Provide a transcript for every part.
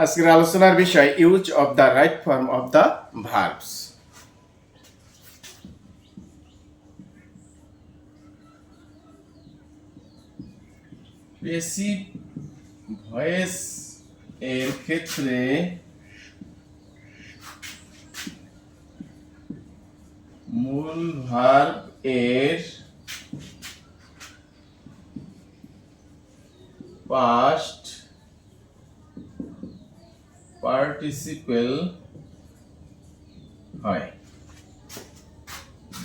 আজকের আলোচনার বিষয় use of the right form of the verbs. Passive voice এর ক্ষেত্রে মূল ভার্ব এর পাস্ট পার্টিসিপেল হয়,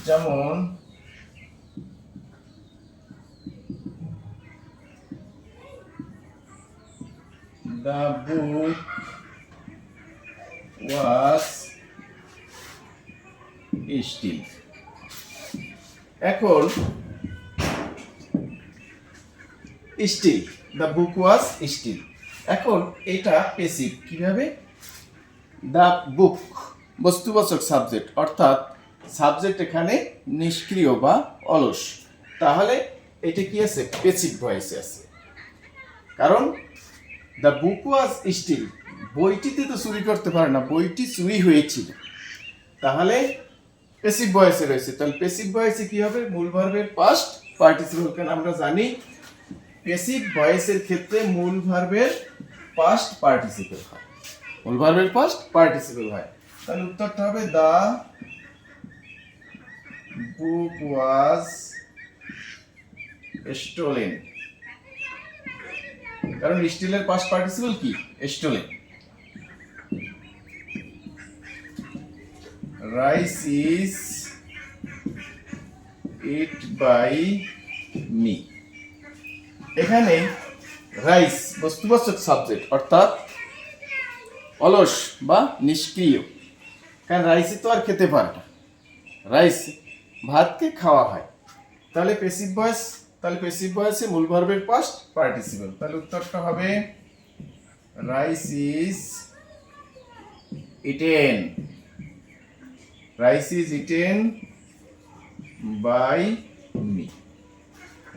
যেমন the book was still। এখন steal, the book was steal, এখন এটা পেসিভ কিভাবে? দ্য বুক বস্তুবাচক সাবজেক্ট, অর্থাৎ সাবজেক্ট এখানে নিষ্ক্রিয় বা অলস, তাহলে এটা কি আছে? পেসিভ ভয়েসে আছে। কারণ দ্য বুক ওয়াজ স্টিল, বইটিতে তো চুরি করতে পারে না, বইটি চুরি হয়েছিল, তাহলে পেসিভ ভয়েসে রয়েছে। তাহলে পেসিভ ভয়েসে কি হবে? মূল ভার্বের পাস্ট পার্টিসিপল। কারণ আমরা জানি পেসিভ ভয়েসের ক্ষেত্রে মূল ভার্বের পাস্ট পার্টিসিপল হয়, মূল ভার্বের পাস্ট পার্টিসিপল হয়। তাহলে উত্তরটা হবে দা বুক ওয়াজ স্টোলেন। কারণ স্টিলের পাস্ট পার্টিসিপল কি? Stolen. Rice is eat by me. এখানে রাইস বস্তুবাচক সাবজেক্ট, অর্থাৎ অলস বা নিষ্ক্রিয়। কারণ রাইসে তো আর খেতে পারে না, রাইস ভাতকে খাওয়া হয়। তাহলে পেসিভ ভয়েস, তাহলে পেসিভ ভয়েসে মূল ভার্বের পাস্ট পার্টিসিপল। তাহলে উত্তরটা হবে rice is eaten. Rice is eaten by me.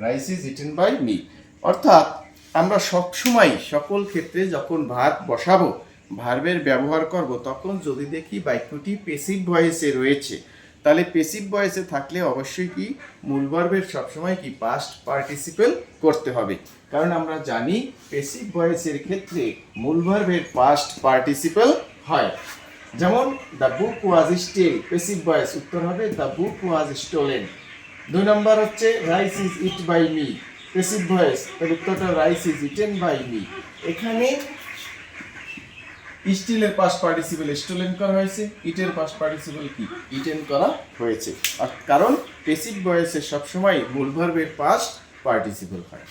Rice is eaten by me. অর্থাৎ আমরা সবসময় সকল ক্ষেত্রে যখন ভার্ব বসাবো, ভার্বের ব্যবহার করব, তখন যদি দেখি বাক্যটি পেসিভ ভয়েসে রয়েছে, তাহলে পেসিভ ভয়েসে থাকলে অবশ্যই কি মূল ভার্বের সবসময় কি পাস্ট পার্টিসিপল করতে হবে। কারণ আমরা জানি পেসিভ ভয়েসের ক্ষেত্রে মূল ভার্বের পাস্ট পার্টিসিপল হয়। যেমন the book was steal, passive voice, উত্তর হবে দ্য বুক ওয়াজ স্টোলেন। 2 নম্বর হচ্ছে rice is eat by me, passive voice, তার উত্তরটা rice is eaten by me. এখানে স্টিলের পাস্ট পার্টিসিপল স্টোলেন করা হয়েছে, ইটের পাস্ট পার্টিসিপল কি? ইটেন করা হয়েছে। আর কারণ পেসিভ ভয়েসে সবসময় মূল ভার্বের পাস্ট পার্টিসিপল হয়।